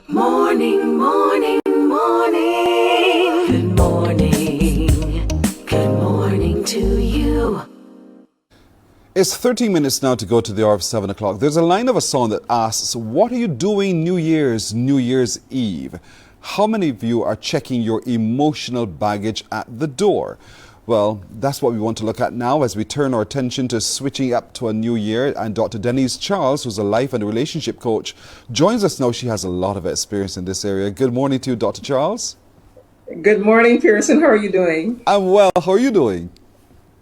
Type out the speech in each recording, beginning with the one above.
Morning, morning, morning. Good morning. Good morning to you. It's 13 minutes now to go to the hour of 7 o'clock. There's a line of a song that asks, what are you doing New Year's Eve? How many of you are checking your emotional baggage at the door? Well, that's what we want to look at now as we turn our attention to switching up to a new year. And Dr. Denise Charles, who's a life and relationship coach, joins us now. She has a lot of experience in this area. Good morning to you, Dr. Charles. Good morning, Pearson. How are you doing? I'm well. How are you doing?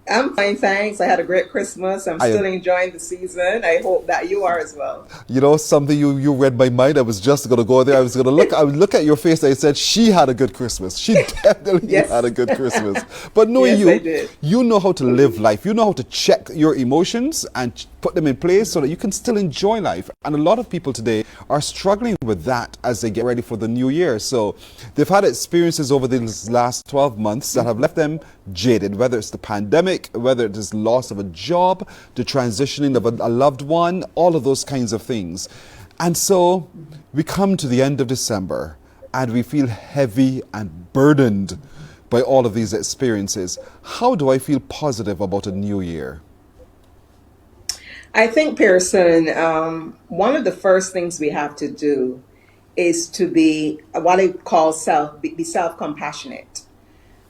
I'm fine, thanks. I had a great Christmas. I'm still enjoying the season. I hope that you are as well. You know, something you read my mind. I was just going to go there. I would look at your face. I said, she had a good Christmas. She definitely Yes. had a good Christmas. But knowing Yes, I did. you know how to live life. You know how to check your emotions and put them in place so that you can still enjoy life. And a lot of people today are struggling with that as they get ready for the new year. So they've had experiences over these last 12 months that have left them jaded, whether it's the pandemic, whether it is loss of a job, the transitioning of a loved one, all of those kinds of things. And so we come to the end of December and we feel heavy and burdened by all of these experiences. How do I feel positive about a new year? I think, Pearson, one of the first things we have to do is to be what I call be self-compassionate.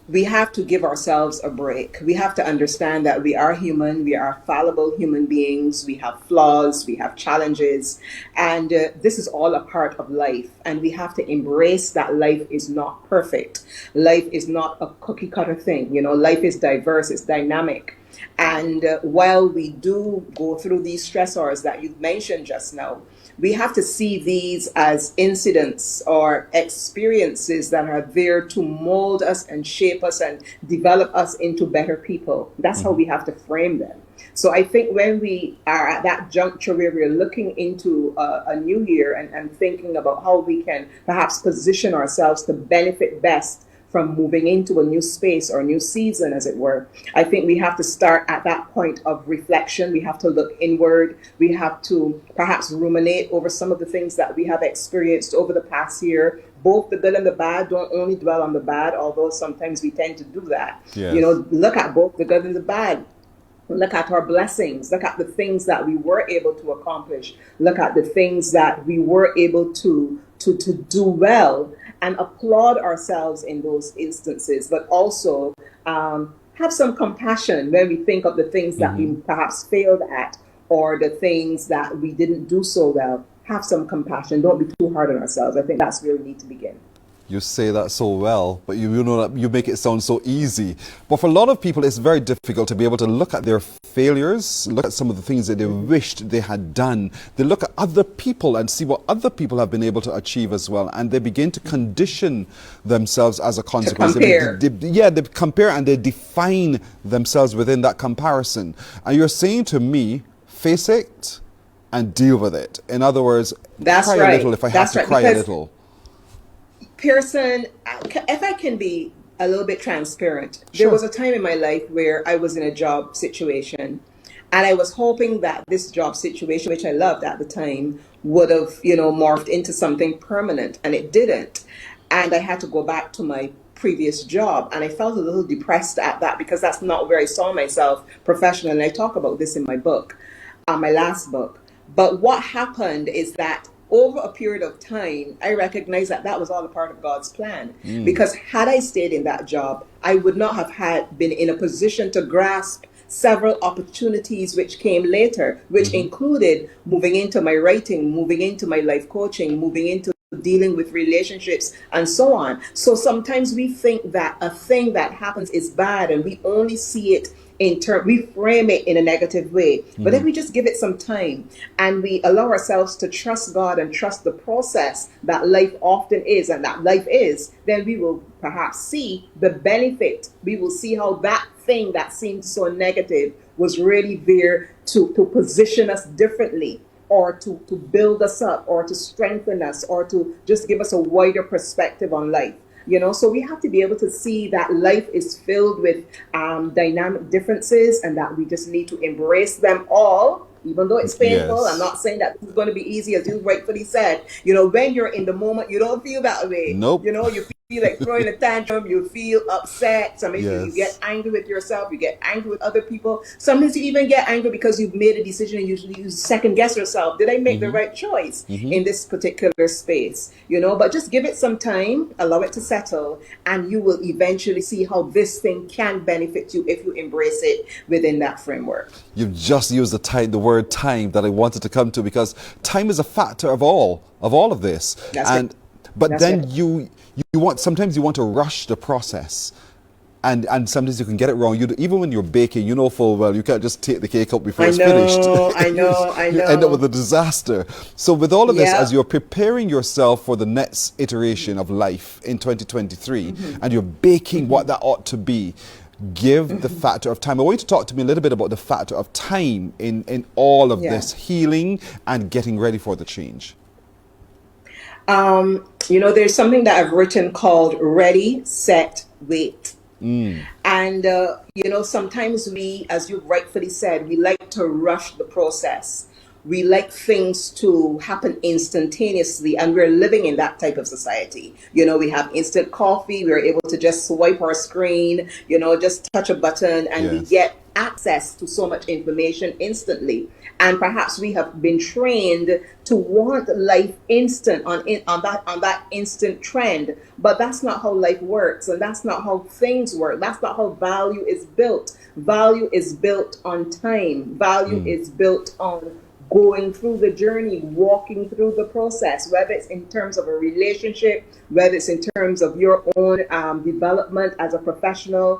We have to give ourselves a break. We have to understand that we are human. We are fallible human beings. We have flaws. We have challenges. And this is all a part of life. And we have to embrace that life is not perfect. Life is not a cookie cutter thing. You know, life is diverse. It's dynamic. And while we do go through these stressors that you've mentioned just now, we have to see these as incidents or experiences that are there to mold us and shape us and develop us into better people. That's how we have to frame them. So I think when we are at that juncture where we're looking into a new year and thinking about how we can perhaps position ourselves to benefit best from moving into a new space or a new season, as it were, I think we have to start at that point of reflection. We have to look inward. We have to perhaps ruminate over some of the things that we have experienced over the past year, both the good and the bad. Don't only dwell on the bad, although sometimes we tend to do that. Yes. You know, look at both the good and the bad. Look at our blessings. Look at the things that we were able to accomplish. Look at the things that we were able to do well, and applaud ourselves in those instances, but also have some compassion when we think of the things that we perhaps failed at or the things that we didn't do so well. Have some compassion. Don't be too hard on ourselves. I think that's where we need to begin. You say that so well, but you know that you make it sound so easy. But for a lot of people, it's very difficult to be able to look at their failures, look at some of the things that they wished they had done. They look at other people and see what other people have been able to achieve as well, and they begin to condition themselves as a consequence. To compare. They compare and they define themselves within that comparison. And you're saying to me, face it and deal with it. In other words, That's cry right. a little if I have to cry a little. Pearson, if I can be a little bit transparent, Sure. There was a time in my life where I was in a job situation and I was hoping that this job situation, which I loved at the time, would have, morphed into something permanent, and it didn't. And I had to go back to my previous job, and I felt a little depressed at that because that's not where I saw myself professionally. And I talk about this in my book, my last book. But what happened is that over a period of time, I recognized that that was all a part of God's plan. Because had I stayed in that job, I would not have been in a position to grasp several opportunities which came later, which included moving into my writing, moving into my life coaching, moving into dealing with relationships and so on. So sometimes we think that a thing that happens is bad and we only see it we frame it in a negative way. But if we just give it some time and we allow ourselves to trust God and trust the process that life often is and that life is, then we will perhaps see the benefit. We will see how that thing that seemed so negative was really there to position us differently, or to build us up, or to strengthen us, or to just give us a wider perspective on life. So we have to be able to see that life is filled with dynamic differences and that we just need to embrace them all Even though it's painful, I'm Yes. not saying that this is going to be easy, as you rightfully said. You know, when you're in the moment, you don't feel that way. Nope. You know, you feel like throwing a tantrum, you feel upset. Sometimes you get Yes. angry with yourself, you get angry with other people. Sometimes you even get angry because you've made a decision and you second guess yourself. Did I make the right choice in this particular space? You know, but just give it some time, allow it to settle, and you will eventually see how this thing can benefit you if you embrace it within that framework. You've just used the word time that I wanted to come to, because time is a factor of all of this. That's And right. but That's then right. you want, sometimes you want to rush the process. And sometimes you can get it wrong. Even when you're baking, you know full well you can't just take the cake out before I it's finished. know, I know, I You end up know. with a disaster. So with all of this, Yeah. as you're preparing yourself for the next iteration of life in 2023, and you're baking what that ought to be, give the factor of time. I want you to talk to me a little bit about the factor of time in all of Yeah. this healing and getting ready for the change. You know, there's something that I've written called Ready, Set, Wait. And, you know, sometimes we, as you rightfully said, we like to rush the process. We like things to happen instantaneously, and we're living in that type of society. You know, we have instant coffee, we're able to just swipe our screen, you know, just touch a button, and we Yes. get access to so much information instantly. And perhaps we have been trained to want life instant on that instant trend, but that's not how life works, and that's not how things work. That's not how value is built. Value is built on time. Value is built on going through the journey, walking through the process, whether it's in terms of a relationship, whether it's in terms of your own development as a professional,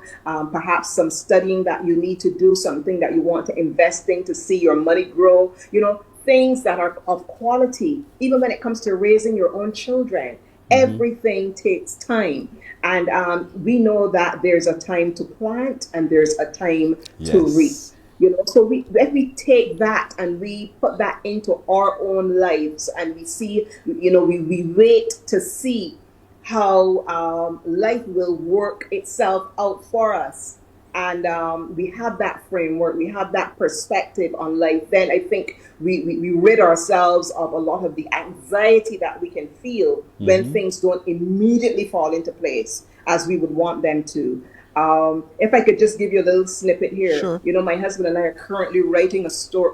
perhaps some studying that you need to do, something that you want to invest in to see your money grow, you know, things that are of quality. Even when it comes to raising your own children, everything takes time. And we know that there's a time to plant and there's a time to reap. Yes. You know, so if we take that and we put that into our own lives, and we see, you know, we wait to see how life will work itself out for us, and we have that framework, we have that perspective on life, then I think we rid ourselves of a lot of the anxiety that we can feel when things don't immediately fall into place as we would want them to. If I could just give you a little snippet here, Sure. you know, my husband and I are currently writing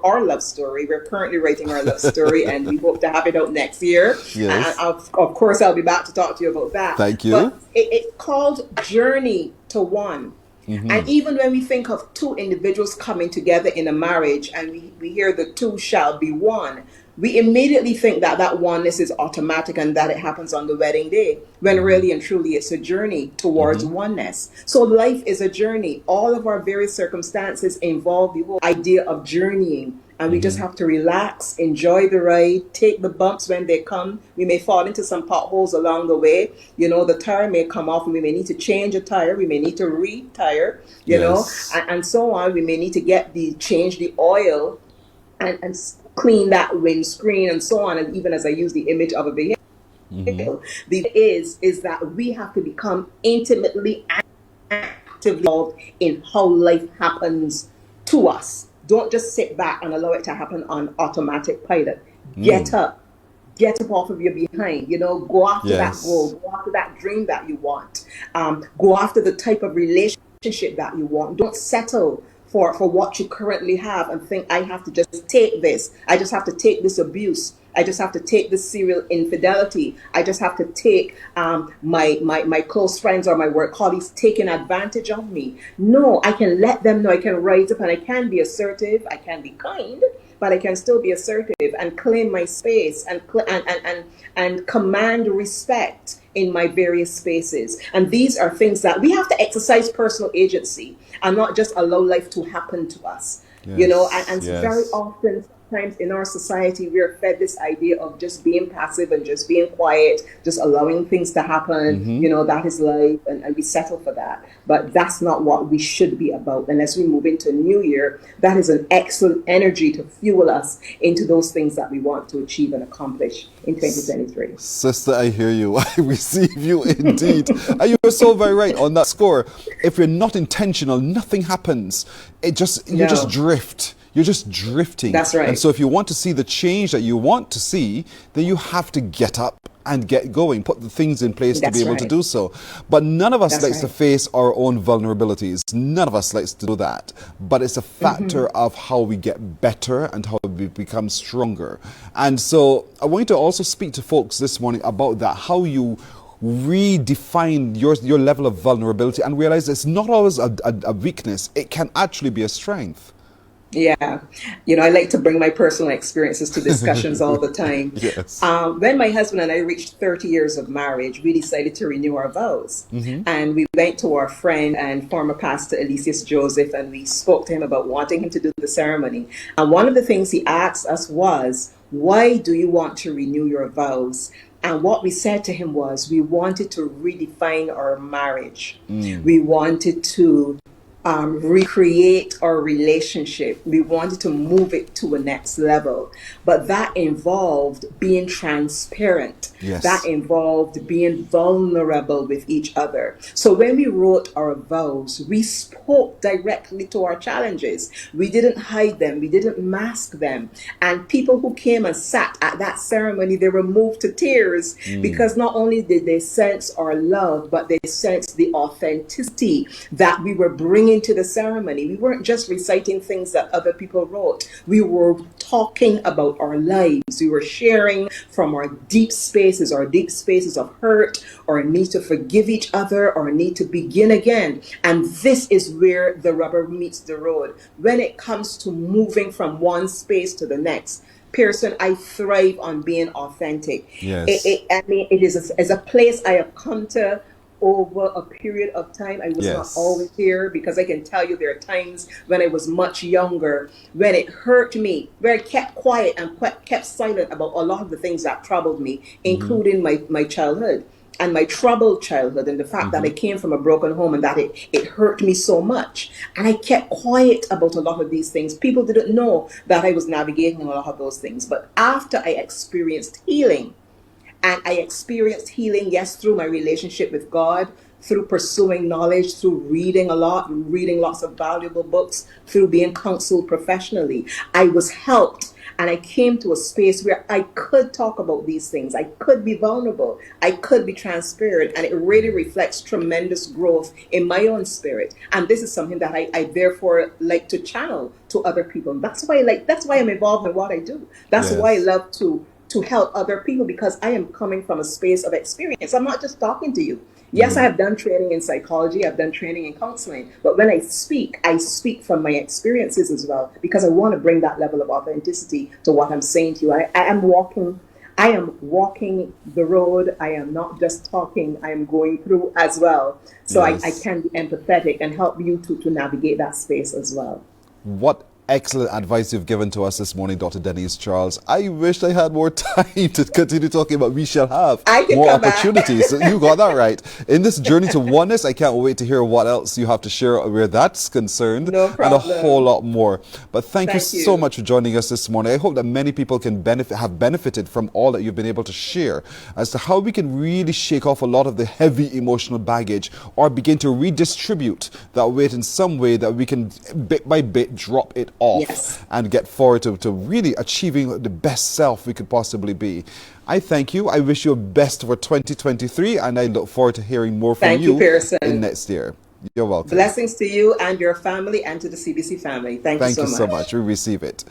our love story. We're currently writing our love story, and we hope to have it out next year. Yes. And of course, I'll be back to talk to you about that. Thank you. But it's called Journey to One. And even when we think of two individuals coming together in a marriage, and we hear the two shall be one, we immediately think that that oneness is automatic and that it happens on the wedding day, when really and truly it's a journey towards oneness. So life is a journey. All of our various circumstances involve the whole idea of journeying. And we just have to relax, enjoy the ride, take the bumps when they come. We may fall into some potholes along the way. You know, the tire may come off and we may need to change a tire. We may need to retire, you Yes. know, and so on. We may need to change the oil and clean that windscreen and so on. And even as I use the image of a vehicle, the is that we have to become intimately actively involved in how life happens to us. Don't just sit back and allow it to happen on automatic pilot. Get up off of your behind, you know, go after that Yes. goal, go after that dream that you want, go after the type of relationship that you want. Don't settle for what you currently have and think, I have to just take this. I just have to take this abuse. I just have to take this serial infidelity. I just have to take my close friends or my work colleagues taking advantage of me. No, I can let them know. I can rise up and I can be assertive. I can be kind, but I can still be assertive and claim my space and command respect in my various spaces. And these are things that we have to exercise personal agency and not just allow life to happen to us. You know, and Yes. very often, sometimes in our society, we are fed this idea of just being passive and just being quiet, just allowing things to happen. You know, that is life, and we settle for that. But that's not what we should be about. And as we move into a new year, that is an excellent energy to fuel us into those things that we want to achieve and accomplish in 2023. Sister, I hear you. I receive you indeed. And you're so very right on that score. If you're not intentional, nothing happens. You just No. drift. You're just drifting. That's right. And so if you want to see the change that you want to see, then you have to get up and get going, put the things in place to be able to do so. But none of us likes to face our own vulnerabilities. None of us likes to do that. But it's a factor of how we get better and how we become stronger. And so I want you to also speak to folks this morning about that, how you redefine your level of vulnerability and realize it's not always a weakness. It can actually be a strength. Yeah. I like to bring my personal experiences to discussions all the time. Yes. When my husband and I reached 30 years of marriage, we decided to renew our vows. And we went to our friend and former pastor, Elysius Joseph, and we spoke to him about wanting him to do the ceremony. And one of the things he asked us was, why do you want to renew your vows? And what we said to him was, we wanted to redefine our marriage. We wanted to recreate our relationship. We wanted to move it to a next level. But that involved being transparent. Yes. That involved being vulnerable with each other. So when we wrote our vows, we spoke directly to our challenges. We didn't hide them. We didn't mask them. And people who came and sat at that ceremony, they were moved to tears because not only did they sense our love, but they sensed the authenticity that we were bringing to the ceremony. We weren't just reciting things that other people wrote. We were talking about our lives. We were sharing from our deep spaces of hurt, our need to forgive each other, our need to begin again. And this is where the rubber meets the road. When it comes to moving from one space to the next, Pearson, I thrive on being authentic. Yes. It is a place I have come to over a period of time. I was not always here, because I can tell you there are times when I was much younger, when it hurt me, where I kept quiet and kept silent about a lot of the things that troubled me, including my childhood and my troubled childhood, and the fact that I came from a broken home and that it hurt me so much. And I kept quiet about a lot of these things. People didn't know that I was navigating a lot of those things. But after I experienced healing, and I experienced healing, yes, through my relationship with God, through pursuing knowledge, through reading a lot, reading lots of valuable books, through being counseled professionally. I was helped, and I came to a space where I could talk about these things. I could be vulnerable. I could be transparent, and it really reflects tremendous growth in my own spirit. And this is something that I therefore like to channel to other people. And that's why I'm involved in what I do. That's why I love to help other people, because I am coming from a space of experience. I'm not just talking to you. Yes, I have done training in psychology, I've done training in counseling, but when I speak from my experiences as well, because I want to bring that level of authenticity to what I'm saying to you. I am walking the road. I am not just talking, I am going through as well. So I can be empathetic and help you to navigate that space as well. What excellent advice you've given to us this morning, Dr. Denise Charles. I wish I had more time to continue talking, but we shall have more opportunities. So you got that right. In this journey to oneness, I can't wait to hear what else you have to share where that's concerned. No problem. And a whole lot more. But thank you so much for joining us this morning. I hope that many people can have benefited from all that you've been able to share as to how we can really shake off a lot of the heavy emotional baggage, or begin to redistribute that weight in some way that we can bit by bit drop it off and get forward to really achieving the best self we could possibly be. I thank you. I wish you best for 2023, and I look forward to hearing more from you Pearson. In next year. You're welcome. Blessings to you and your family, and to the CBC family. Thank you so much. Thank you so much. We receive it.